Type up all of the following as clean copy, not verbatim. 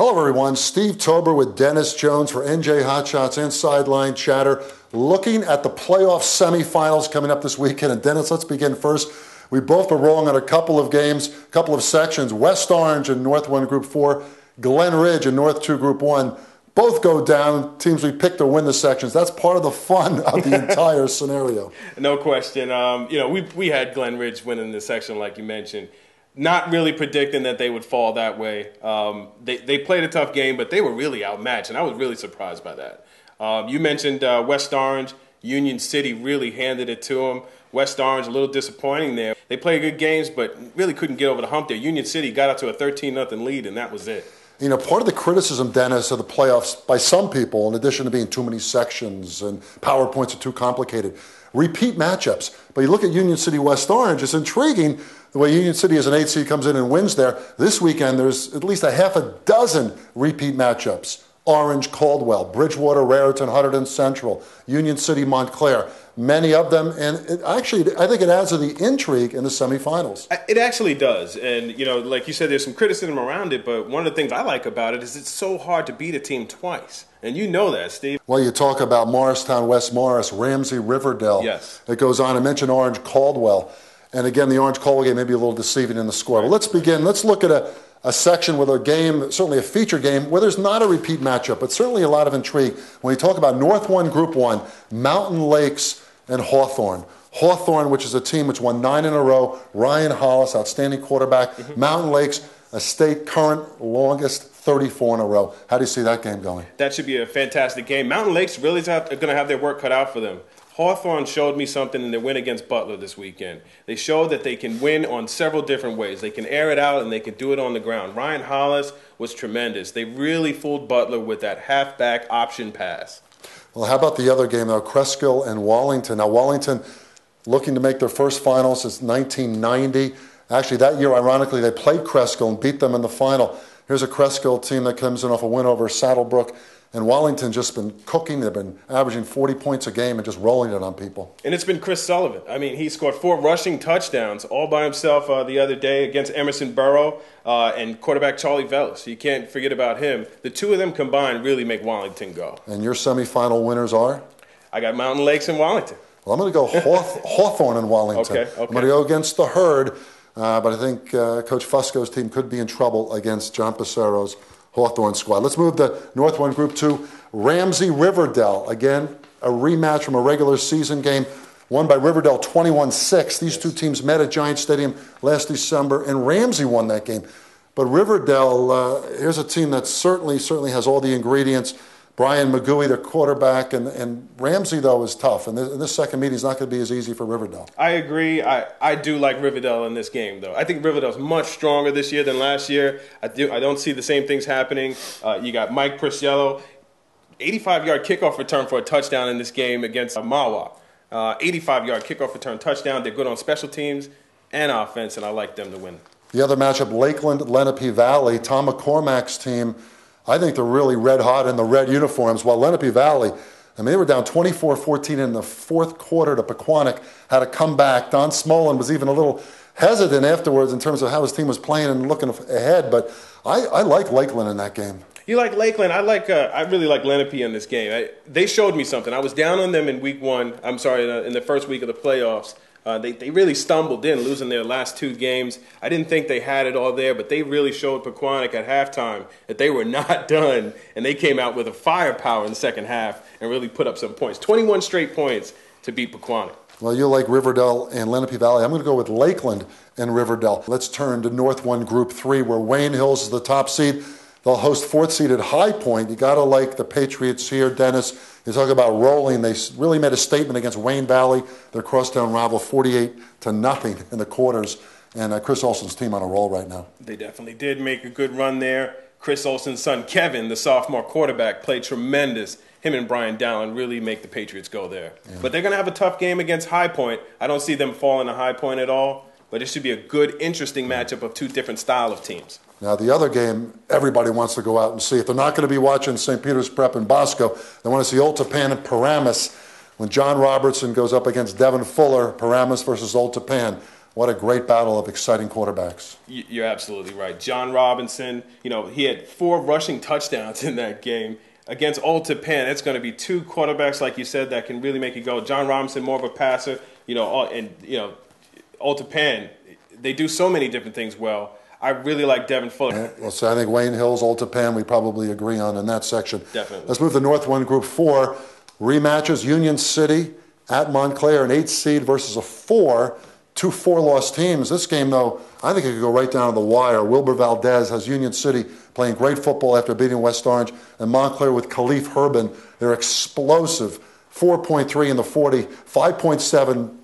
Hello everyone, Steve Tober with Dennis Jones for NJ Hotshots and Sideline Chatter, looking at the playoff semifinals coming up this weekend. And Dennis, let's begin first. We both were wrong on a couple of games, a couple of sections. West Orange and North 1 Group 4, Glen Ridge and North 2 Group 1. Both go down. Teams we picked to win the sections. That's part of the fun of the entire scenario. No question. We had Glen Ridge winning the section, like you mentioned. Not really predicting that they would fall that way. They played a tough game, but they were really outmatched, and I was really surprised by that. You mentioned West Orange. Union City really handed it to them. West Orange, a little disappointing there. They played good games, but really couldn't get over the hump there. Union City got up to a 13-0 lead, and that was it. You know, part of the criticism, Dennis, of the playoffs by some people, in addition to being too many sections and PowerPoints are too complicated, repeat matchups. But you look at Union City West Orange, it's intriguing the way Union City as an 8 seed comes in and wins there. This weekend, there's at least a half a dozen repeat matchups. Orange, Caldwell, Bridgewater, Raritan, Hunterdon Central, Union City, Montclair. Many of them, and I think it adds to the intrigue in the semifinals. It actually does, and like you said, there's some criticism around it, but one of the things I like about it is it's so hard to beat a team twice, and you know that, Steve. Well, you talk about Morristown, West Morris, Ramsey, Riverdale. Yes. It goes on. I mentioned Orange, Caldwell, and again, the Orange Caldwell game may be a little deceiving in the score. But let's begin. Let's look at a section with a game, certainly a feature game, where there's not a repeat matchup, but certainly a lot of intrigue. When you talk about North 1 Group 1, Mountain Lakes and Hawthorne. Hawthorne, which is a team which won 9 in a row. Ryan Hollis, outstanding quarterback. Mountain Lakes, a state current longest 34 in a row. How do you see that game going? That should be a fantastic game. Mountain Lakes really are going to have their work cut out for them. Hawthorne showed me something in their win against Butler this weekend. They showed that they can win on several different ways. They can air it out and they can do it on the ground. Ryan Hollis was tremendous. They really fooled Butler with that halfback option pass. Well, how about the other game, though? Cresskill and Wallington. Now, Wallington looking to make their first final since 1990. Actually, that year, ironically, they played Cresskill and beat them in the final. Here's a Cresskill team that comes in off a win over Saddlebrook. And Wallington just been cooking. They've been averaging 40 points a game and just rolling it on people. And it's been Chris Sullivan. I mean, he scored 4 rushing touchdowns all by himself the other day against Emerson Burrow and quarterback Charlie Vellis. You can't forget about him. The two of them combined really make Wallington go. And your semifinal winners are? I got Mountain Lakes and Wallington. Well, I'm going to go Hawthorne and Wallington. Okay. I'm going to go against the herd, but I think Coach Fusco's team could be in trouble against John Passero's Hawthorne squad. Let's move to North 1 Group 2. Ramsey Riverdale. Again, a rematch from a regular season game won by Riverdale 21-6. These two teams met at Giant Stadium last December, and Ramsey won that game. But Riverdale, here's a team that certainly has all the ingredients. Brian McGooey, their quarterback, and Ramsey, though, is tough. And this second meeting is not going to be as easy for Riverdale. I agree. I do like Riverdale in this game, though. I think Riverdale's much stronger this year than last year. I don't see the same things happening. You got Mike Prisciello, 85-yard kickoff return for a touchdown in this game against Mawa. 85-yard kickoff return touchdown. They're good on special teams and offense, and I like them to win. The other matchup, Lakeland, Lenape Valley. Tom McCormack's team, I think they're really red hot in the red uniforms, while Lenape Valley, I mean, they were down 24-14 in the fourth quarter to Pequannock, had to come back. Don Smolin was even a little hesitant afterwards in terms of how his team was playing and looking ahead, but I like Lakeland in that game. You like Lakeland? I really like Lenape in this game. They showed me something. I was down on them in in the first week of the playoffs. They really stumbled in, losing their last 2 games. I didn't think they had it all there, but they really showed Pequannock at halftime that they were not done, and they came out with a firepower in the second half and really put up some points. 21 straight points to beat Pequannock. Well, you like Riverdale and Lenape Valley. I'm going to go with Lakeland and Riverdale. Let's turn to North 1 Group 3, where Wayne Hills is the top seed. They'll host 4th-seeded High Point. You got to like the Patriots here, Dennis. You talk about rolling. They really made a statement against Wayne Valley, their crosstown rival, 48-0 in the quarters. And Chris Olson's team on a roll right now. They definitely did make a good run there. Chris Olson's son, Kevin, the sophomore quarterback, played tremendous. Him and Brian Dallin really make the Patriots go there. Yeah. But they're going to have a tough game against High Point. I don't see them falling to High Point at all. But it should be a good, interesting matchup of 2 different style of teams. Now, the other game, everybody wants to go out and see. If they're not going to be watching St. Peter's Prep and Bosco, they want to see Old Tappan and Paramus when John Robertson goes up against Devin Fuller, Paramus versus Old Tappan. What a great battle of exciting quarterbacks. You're absolutely right. John Robinson, he had 4 rushing touchdowns in that game. Against Old Japan, it's going to be 2 quarterbacks, like you said, that can really make it go. John Robinson, more of a passer, Old Japan, they do so many different things well. I really like Devin Fuller. Well, so I think Wayne Hills, Old Japan, we probably agree on in that section. Definitely. Let's move to North 1, Group 4. Rematches, Union City at Montclair, an 8 seed versus a 4. 2 4-loss teams. This game, though, I think it could go right down to the wire. Wilbur Valdez has Union City playing great football after beating West Orange, and Montclair with Khalif Herbin. They're explosive. 4.3 in the 40, 5.7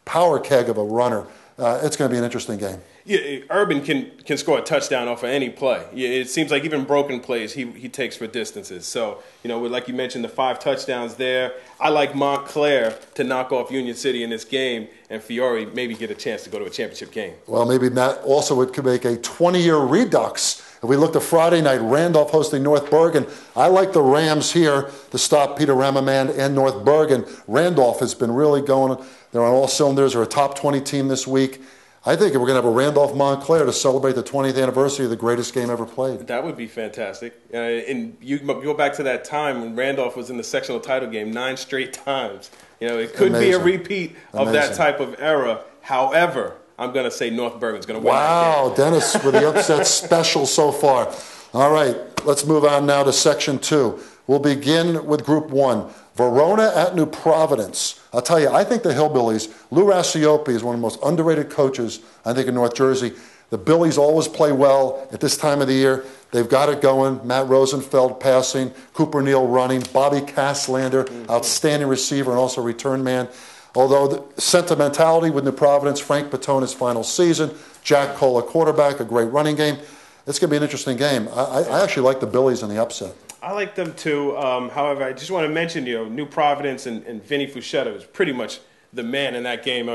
power keg of a runner. It's going to be an interesting game. Yeah, Urban can score a touchdown off of any play. It seems like even broken plays he takes for distances. So, like you mentioned, the 5 touchdowns there. I like Montclair to knock off Union City in this game, and Fiore maybe get a chance to go to a championship game. Well, maybe that also it could make a 20-year redux. If we look to Friday night, Randolph hosting North Bergen. I like the Rams here to stop Peter Ramaman and North Bergen. Randolph has been really going. They're on all cylinders. They're a top 20 team this week. I think we're going to have a Randolph-Montclair to celebrate the 20th anniversary of the greatest game ever played. That would be fantastic. And you go back to that time when Randolph was in the sectional title game 9 straight times. It could be a repeat of that type of era. However, I'm going to say North Bergen's going to win that game. Wow, Dennis with the upset special so far. All right, let's move on now to Section 2. We'll begin with Group 1. Verona at New Providence. I'll tell you, I think the Hillbillies, Lou Rassiopi is one of the most underrated coaches, I think, in North Jersey. The Billies always play well at this time of the year. They've got it going. Matt Rosenfeld passing, Cooper Neal running, Bobby Casslander, outstanding receiver and also return man. Although the sentimentality with New Providence, Frank Patona's final season, Jack Cole, a quarterback, a great running game. It's going to be an interesting game. I actually like the Billies in the upset. I like them too. However, I just want to mention, New Providence and Vinny Fuschetta was pretty much the man in that game.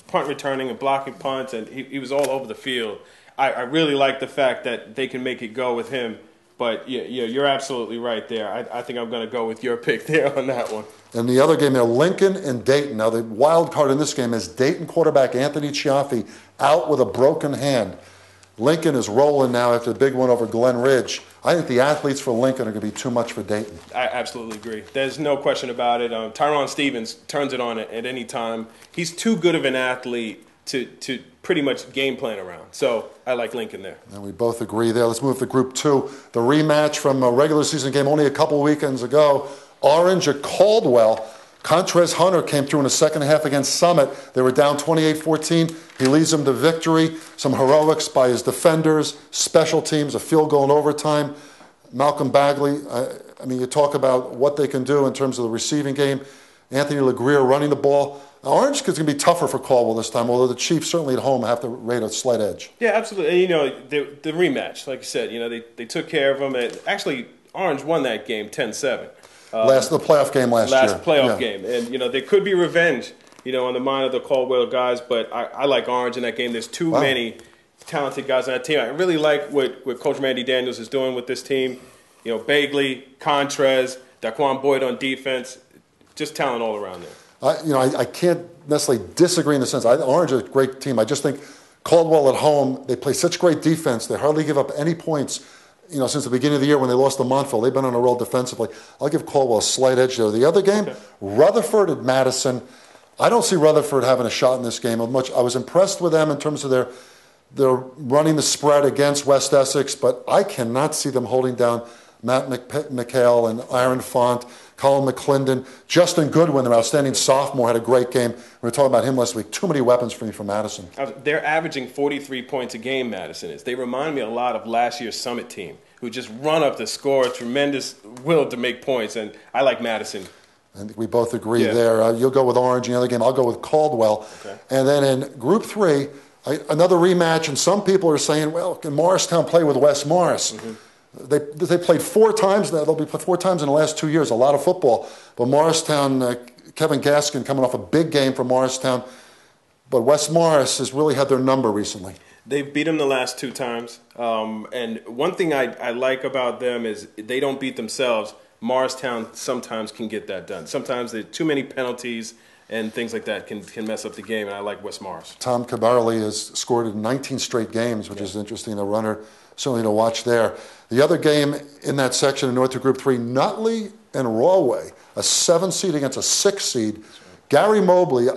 Punt returning and blocking punts, and he was all over the field. I really like the fact that they can make it go with him. But you're absolutely right there. I think I'm going to go with your pick there on that one. And the other game there, Lincoln and Dayton. Now the wild card in this game is Dayton quarterback Anthony Chiaffi out with a broken hand. Lincoln is rolling now after the big one over Glen Ridge. I think the athletes for Lincoln are going to be too much for Dayton. I absolutely agree. There's no question about it. Tyron Stevens turns it on at any time. He's too good of an athlete to pretty much game plan around. So I like Lincoln there. And we both agree there. Let's move to Group 2. The rematch from a regular season game only a couple weekends ago. Orange at Caldwell. Contrez Hunter came through in the second half against Summit. They were down 28-14. He leads them to victory. Some heroics by his defenders, special teams, a field goal in overtime. Malcolm Bagley, you talk about what they can do in terms of the receiving game. Anthony LeGrier running the ball. Orange is going to be tougher for Caldwell this time, although the Chiefs certainly at home have to rate a slight edge. Yeah, absolutely. And, the rematch, like you said, they took care of them. Actually, Orange won that game 10-7. The playoff game last year. Last playoff game. And, there could be revenge, on the mind of the Caldwell guys, but I like Orange in that game. There's too many talented guys on that team. I really like what Coach Randy Daniels is doing with this team. Bagley, Contrez, Daquan Boyd on defense, just talent all around there. I can't necessarily disagree in the sense. Orange is a great team. I just think Caldwell at home, they play such great defense. They hardly give up any points. Since the beginning of the year when they lost to Montville, they've been on a roll defensively. I'll give Caldwell a slight edge there. The other game, Rutherford at Madison. I don't see Rutherford having a shot in this game. I was impressed with them in terms of their running the spread against West Essex, but I cannot see them holding down Matt McHale and Aaron Font, Colin McClendon. Justin Goodwin, their outstanding sophomore, had a great game. We were talking about him last week. Too many weapons for me from Madison. They're averaging 43 points a game, Madison is. They remind me a lot of last year's Summit team, who just run up the score, tremendous will to make points, and I like Madison. I think we both agree there. You'll go with Orange in the other game. I'll go with Caldwell. Okay. And then in Group 3, another rematch, and some people are saying, well, can Morristown play with West Morris? Mm-hmm. They played 4 times. They'll be played 4 times in the last 2 years. A lot of football. But Morristown, Kevin Gaskin coming off a big game for Morristown. But West Morris has really had their number recently. They've beat them the last 2 times. And one thing I like about them is they don't beat themselves. Morristown sometimes can get that done. Sometimes there are too many penalties, and things like that can mess up the game, and I like West Morris. Tom Cabarrelli has scored in 19 straight games, which is interesting. A runner certainly to watch there. The other game in that section in North to Group 3, Nutley and Rawway, a 7 seed against a 6 seed. Right. Gary Mobley,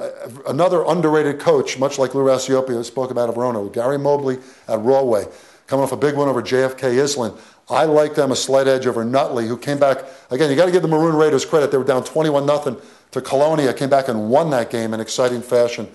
another underrated coach, much like Lou Rassiopi, who spoke about at Verona. Gary Mobley at Rawway, coming off a big win over JFK Island. I like them a slight edge over Nutley, who came back. Again, you got to give the Maroon Raiders credit. They were down 21-0 to Colonia, came back and won that game in exciting fashion.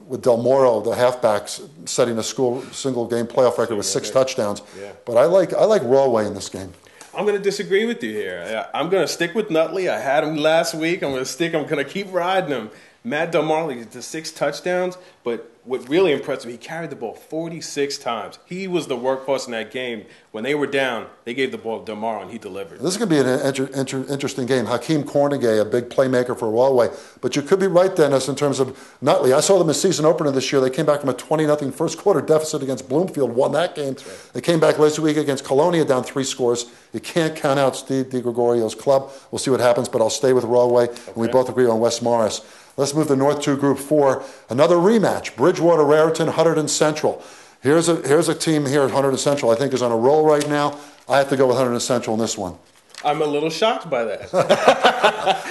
With Del Moro, the halfbacks, setting a single game playoff record with 6 touchdowns. Yeah. But I like Rawway in this game. I'm going to disagree with you here. I'm going to stick with Nutley. I had him last week. I'm going to keep riding him. Matt Del Moro to 6 touchdowns, but what really impressed me, he carried the ball 46 times. He was the workhorse in that game. When they were down, they gave the ball to Del Moro, and he delivered. This is going to be an interesting game. Hakeem Cornegay, a big playmaker for Rawway. But you could be right, Dennis, in terms of Nutley. I saw them in season opener this year. They came back from a 20-0 first quarter deficit against Bloomfield, won that game. Right. They came back last week against Colonia, down 3 scores. You can't count out Steve DiGregorio's club. We'll see what happens, but I'll stay with Rawway, and we both agree on West Morris. Let's move to North 2 Group 4. Another rematch, Bridgewater Raritan, Hunterdon Central. Here's a team here at Hunterdon Central I think is on a roll right now. I have to go with Hunterdon Central in this one. I'm a little shocked by that.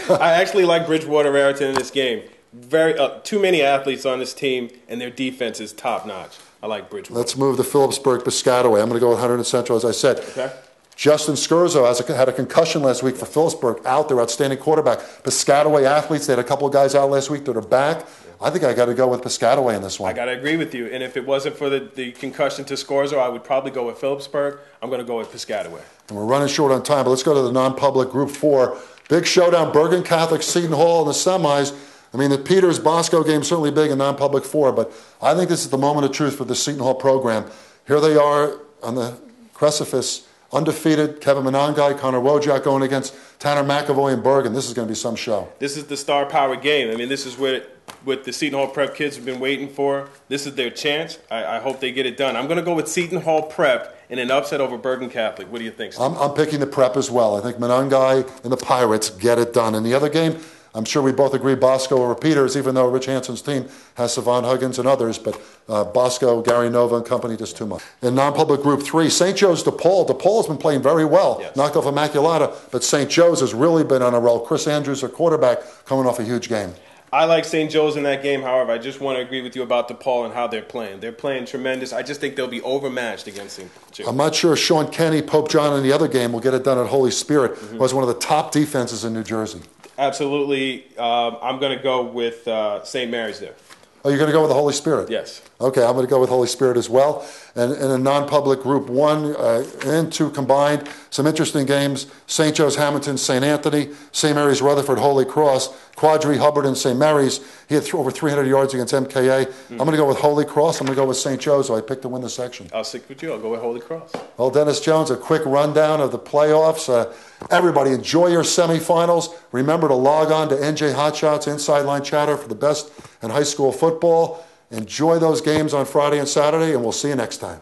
I actually like Bridgewater Raritan in this game. Too many athletes on this team, and their defense is top-notch. I like Bridgewater. Let's move to Phillipsburg, Piscataway. I'm going to go with Hunterdon Central, as I said. Okay. Justin Scherzo had a concussion last week for Phillipsburg, out there, outstanding quarterback. Piscataway athletes, they had a couple of guys out last week that are back. I think I got to go with Piscataway in this one. I got to agree with you. And if it wasn't for the concussion to Scherzo, I would probably go with Phillipsburg. I'm going to go with Piscataway. And we're running short on time, but let's go to the non-public Group 4. Big showdown, Bergen Catholic, Seton Hall in the semis. I mean, the Peters-Bosco game certainly big in non-public 4, but I think this is the moment of truth for the Seton Hall program. Here they are on the precipice, undefeated. Kevin Monangai, Connor Wojak going against Tanner McAvoy and Bergen. This is going to be some show. This is the star power game. I mean, this is what the Seton Hall Prep kids have been waiting for. This is their chance. I hope they get it done. I'm going to go with Seton Hall Prep in an upset over Bergen Catholic. What do you think, Steve? I'm picking the Prep as well. I think Monangai and the Pirates get it done. In the other game, I'm sure we both agree Bosco over Peters, even though Rich Hansen's team has Savon Huggins and others, but Bosco, Gary Nova and company, just too much. In non-public Group 3, St. Joe's DePaul. DePaul's been playing very well, yes. Knocked off Immaculata, but St. Joe's has really been on a roll. Chris Andrews, their quarterback, coming off a huge game. I like St. Joe's in that game. However, I just want to agree with you about DePaul and how they're playing. They're playing tremendous. I just think they'll be overmatched against St. Joe's. I'm not sure Sean Kenny, Pope John in the other game will get it done at Holy Spirit, who was one of the top defenses in New Jersey. Absolutely. I'm going to go with St. Mary's there. Oh, you're going to go with the Holy Spirit? Yes. Okay, I'm going to go with Holy Spirit as well. And in a non-public Group 1 and 2 combined, some interesting games. St. Joe's, Hamilton, St. Anthony, St. Mary's, Rutherford, Holy Cross, Quadri, Hubbard, and St. Mary's. He had over 300 yards against MKA. I'm going to go with Holy Cross. I'm going to go with St. Joe's, so I picked to win the section. I'll stick with you. I'll go with Holy Cross. Well, Dennis Jones, a quick rundown of the playoffs. Everybody, enjoy your semifinals. Remember to log on to NJ Hotshots Inside Line Chatter for the best in high school football. Enjoy those games on Friday and Saturday, and we'll see you next time.